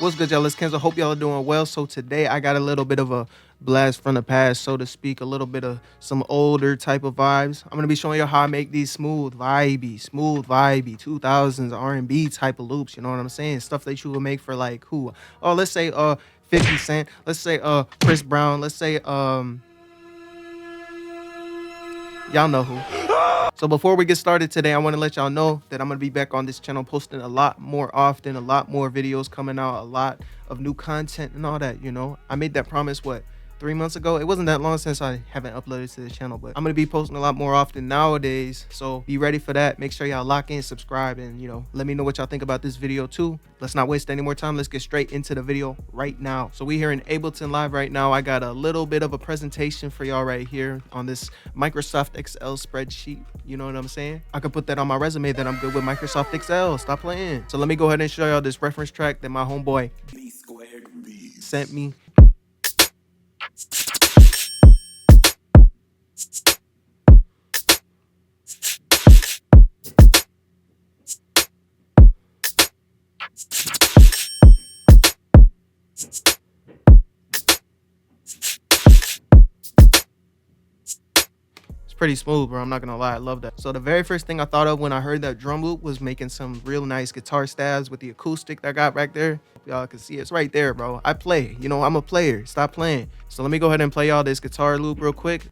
What's good, y'all? It's Kenzo. Hope y'all are doing well. So today I got a little bit of a blast from the past, so to speak, a little bit of some older type of vibes. I'm gonna be showing you how I make these smooth, vibey 2000s R&B type of loops. You know what I'm saying? Stuff that you would make for like who? Oh, let's say 50 Cent. Let's say Chris Brown. Let's say y'all know who. So before we get started today, I want to let y'all know that I'm going to be back on this channel posting a lot more often, a lot more videos coming out, a lot of new content and all that, you know. I made that promise, what, 3 months ago? It wasn't that long since I haven't uploaded to the channel, but I'm going to be posting a lot more often nowadays. So be ready for that. Make sure y'all lock in, subscribe, and, you know, let me know what y'all think about this video too. Let's not waste any more time. Let's get straight into the video right now. So we here in Ableton Live right now. I got a little bit of a presentation for y'all right here on this Microsoft Excel spreadsheet. You know what I'm saying? I could put that on my resume that I'm good with Microsoft Excel. Stop playing. So let me go ahead and show y'all this reference track that my homeboy sent me. Pretty smooth, bro. I'm not gonna lie, I love that. So the very first thing I thought of when I heard that drum loop was making some real nice guitar stabs with the acoustic that I got back there. Y'all can see it's right there, bro. I play, you know, I'm a player. Stop playing. So let me go ahead and play y'all this guitar loop real quick.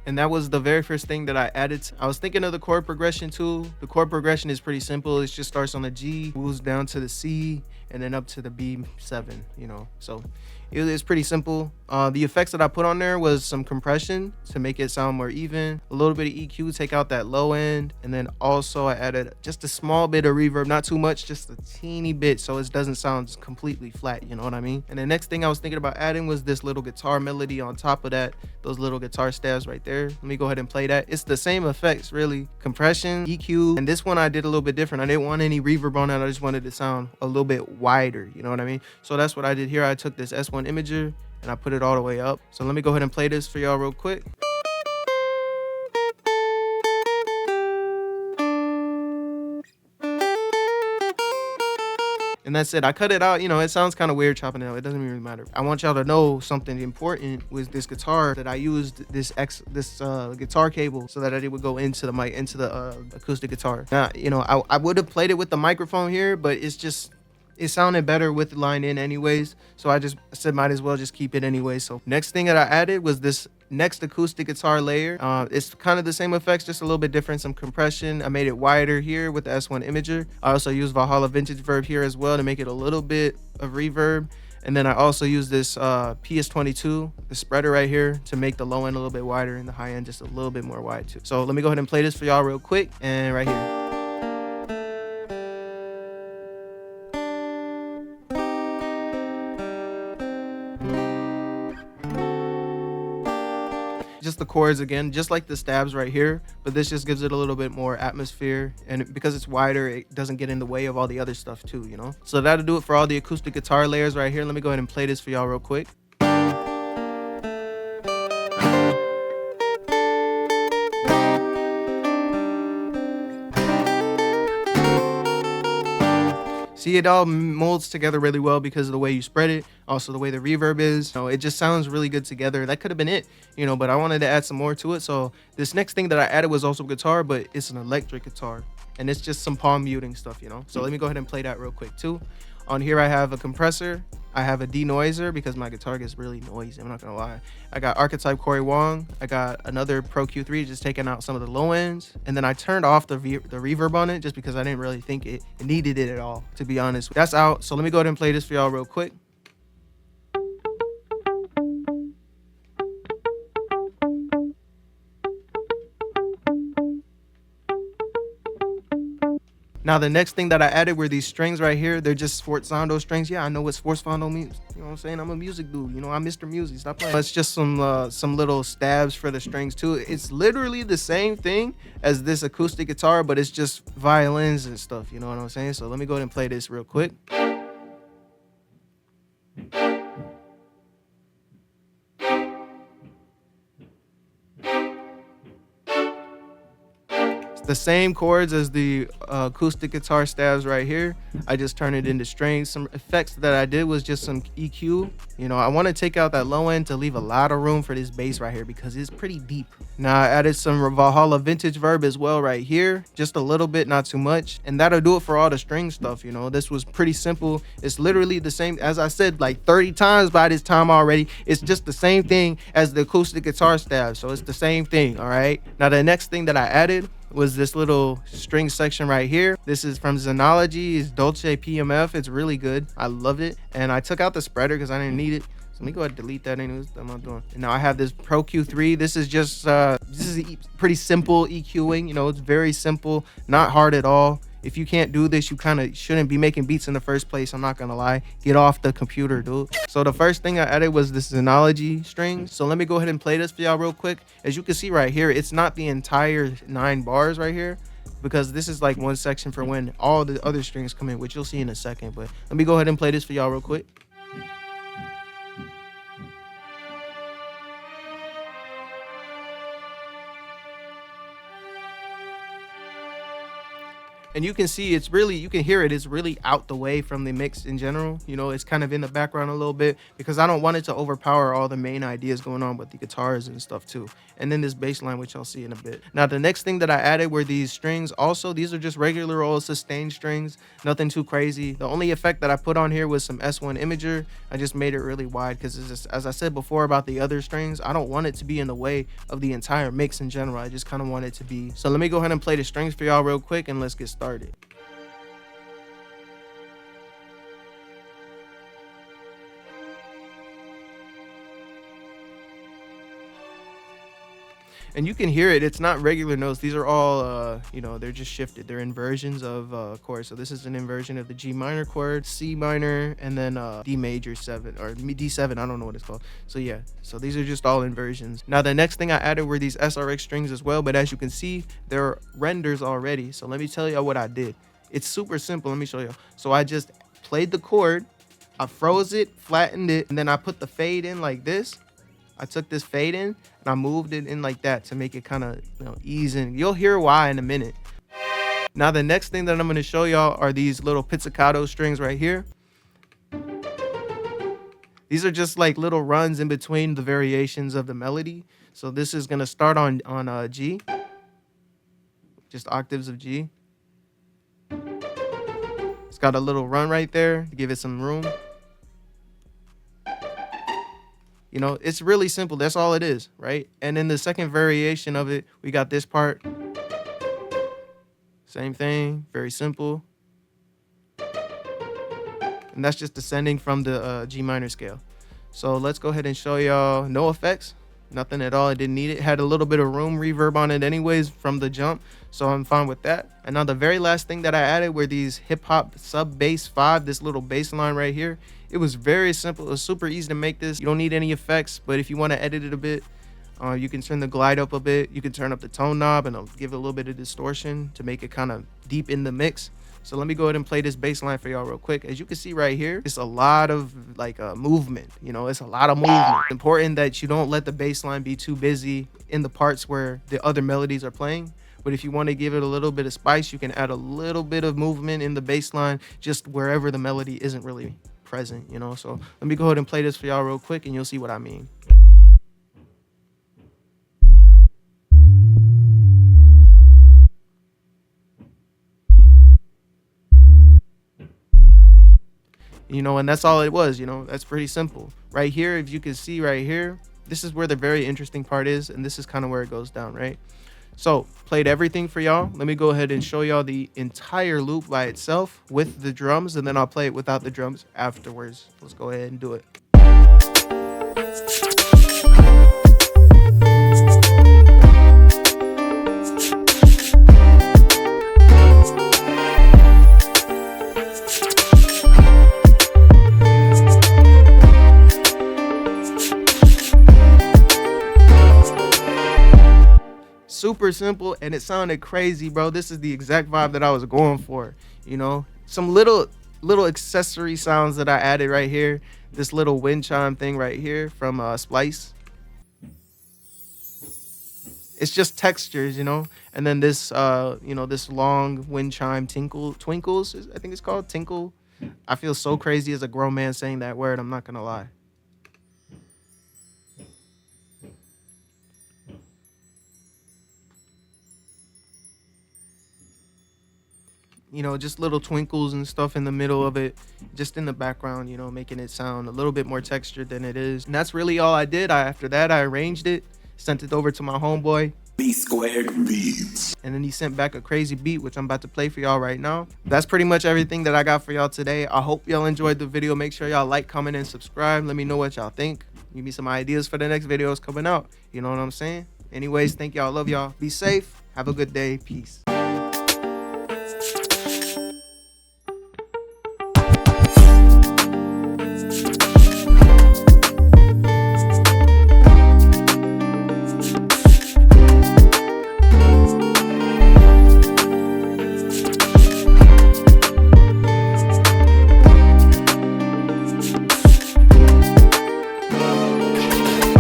And that was the very first thing that I added. I was thinking of the chord progression too. The chord progression is pretty simple. It just starts on the G, moves down to the C, and then up to the B7, you know. So it's pretty simple. The effects that I put on there was some compression to make it sound more even, a little bit of EQ, take out that low end, and then also I added just a small bit of reverb, not too much, just a teeny bit, so it doesn't sound completely flat, you know what I mean? And the next thing I was thinking about adding was this little guitar melody on top of that, those little guitar stabs right there. Let me go ahead and play that. It's the same effects, really. Compression, EQ, and this one I did a little bit different. I didn't want any reverb on it. I just wanted it to sound a little bit wider, you know what I mean? So that's what I did here. I took this S1 imager and I put it all the way up. So let me go ahead and play this for y'all real quick. And that's it. I cut it out. You know, it sounds kind of weird chopping it out. It doesn't even really matter. I want y'all to know something important with this guitar, that I used this guitar cable so that it would go into the mic, into the acoustic guitar. Now, you know, I would have played it with the microphone here, but it's just, it sounded better with the line in anyways. So I just said, might as well just keep it anyway. So next thing that I added was this next acoustic guitar layer. It's kind of the same effects, just a little bit different. Some compression. I made it wider here with the S1 imager. I also used Valhalla Vintage Verb here as well to make it a little bit of reverb. And then I also use this PS22, the spreader right here, to make the low end a little bit wider and the high end just a little bit more wide too. So let me go ahead and play this for y'all real quick. And right here. Just the chords again, just like the stabs right here, but this just gives it a little bit more atmosphere, and because it's wider, it doesn't get in the way of all the other stuff too, you know. So that'll do it for all the acoustic guitar layers right here. Let me go ahead and play this for y'all real quick. See, it all molds together really well because of the way you spread it, also the way the reverb is. You know, it just sounds really good together. That could have been it, you know, but I wanted to add some more to it. So this next thing that I added was also guitar, but it's an electric guitar, and it's just some palm muting stuff, you know. So let me go ahead and play that real quick too. On here I have a compressor, I have a denoiser because my guitar gets really noisy, I'm not gonna lie. I got Archetype Corey Wong, I got another Pro Q3 just taking out some of the low ends, and then I turned off the reverb on it just because I didn't really think it needed it at all, to be honest. That's out, so let me go ahead and play this for y'all real quick. Now the next thing that I added were these strings right here. They're just sforzando strings. Yeah, I know what sforzando means. You know what I'm saying? I'm a music dude. You know, I'm Mr. Music. Stop playing. It's just some little stabs for the strings too. It's literally the same thing as this acoustic guitar, but it's just violins and stuff. You know what I'm saying? So let me go ahead and play this real quick. The same chords as the acoustic guitar stabs right here. I just turned it into strings. Some effects that I did was just some EQ. You know, I want to take out that low end to leave a lot of room for this bass right here because it's pretty deep. Now I added some Valhalla vintage verb as well right here, just a little bit, not too much, and that'll do it for all the string stuff. You know, this was pretty simple. It's literally the same, as I said like 30 times by this time already. It's just the same thing as the acoustic guitar stab, so it's the same thing. All right, now the next thing that I added was this little string section right here. This is from Xenology. It's Dolce PMF. It's really good. I love it. And I took out the spreader because I didn't need it. So let me go ahead and delete that anyways. What am I doing? And now I have this Pro Q3. This is just this is pretty simple EQing. You know, it's very simple, not hard at all. If you can't do this, you kind of shouldn't be making beats in the first place. I'm not gonna lie. Get off the computer, dude. So the first thing I added was this Xenology string. So let me go ahead and play this for y'all real quick. As you can see right here, it's not the entire 9 bars right here, because this is like one section for when all the other strings come in, which you'll see in a second. But let me go ahead and play this for y'all real quick. And you can see it's really, you can hear it, it's really out the way from the mix in general. You know, it's kind of in the background a little bit because I don't want it to overpower all the main ideas going on with the guitars and stuff too. And then this bass line, which I'll see in a bit. Now, the next thing that I added were these strings. Also, these are just regular old sustained strings, nothing too crazy. The only effect that I put on here was some S1 imager. I just made it really wide because, as I said before about the other strings, I don't want it to be in the way of the entire mix in general. I just kind of want it to be. So let me go ahead and play the strings for y'all real quick and let's get started. And you can hear it, it's not regular notes. These are all you know, they're just shifted. They're inversions of chords. So this is an inversion of the G minor chord, C minor, and then D major 7 or D7. I don't know what it's called. So yeah, so these are just all inversions. Now the next thing I added were these SRX strings as well, but as you can see, they're renders already. So let me tell you what I did. It's super simple. Let me show you. So I just played the chord, I froze it, flattened it, and then I put the fade in like this. I took this fade in and I moved it in like that to make it kind of, you know, ease in. You'll hear why in a minute. Now the next thing that I'm going to show y'all are these little pizzicato strings right here. These are just like little runs in between the variations of the melody. So this is going to start on G, just octaves of G. It's got a little run right there to give it some room. You know, it's really simple. That's all it is, right? And in the second variation of it, we got this part. Same thing, very simple. And that's just descending from the G minor scale. So let's go ahead and show y'all no effects, nothing at all. I didn't need it. Had a little bit of room reverb on it anyways from the jump, so I'm fine with that. And now the very last thing that I added were these hip hop sub bass 5, this little bass line right here. It was very simple. It was super easy to make this. You don't need any effects, but if you want to edit it a bit, you can turn the glide up a bit. You can turn up the tone knob and it'll give it a little bit of distortion to make it kind of deep in the mix. So let me go ahead and play this bass line for y'all real quick. As you can see right here, it's a lot of like movement. You know, it's a lot of movement. It's important that you don't let the bass line be too busy in the parts where the other melodies are playing. But if you want to give it a little bit of spice, you can add a little bit of movement in the bass line just wherever the melody isn't really present, you know. So let me go ahead and play this for y'all real quick and you'll see what I mean. You know, and that's all it was. You know, that's pretty simple right here. If you can see right here, this is where the very interesting part is, and this is kind of where it goes down, right? So played everything for y'all. Let me go ahead and show y'all the entire loop by itself with the drums, and then I'll play it without the drums afterwards. Let's go ahead and do it. super simple and it sounded crazy, bro. This is the exact vibe that I was going for, you know. Some little accessory sounds that I added right here. This little wind chime thing right here from Splice. It's just textures, you know. And then this you know, this long wind chime twinkles, I think it's called tinkle. I feel so crazy as a grown man saying that word, I'm not gonna lie. You know, just little twinkles and stuff in the middle of it, just in the background, you know, making it sound a little bit more textured than it is. And that's really all I did. After that, I arranged it, sent it over to my homeboy, B Squared Beats, and then he sent back a crazy beat, which I'm about to play for y'all right now. That's pretty much everything that I got for y'all today. I hope y'all enjoyed the video. Make sure y'all like, comment, and subscribe. Let me know what y'all think. Give me some ideas for the next videos coming out. You know what I'm saying? Anyways, thank y'all. Love y'all. Be safe. Have a good day. Peace.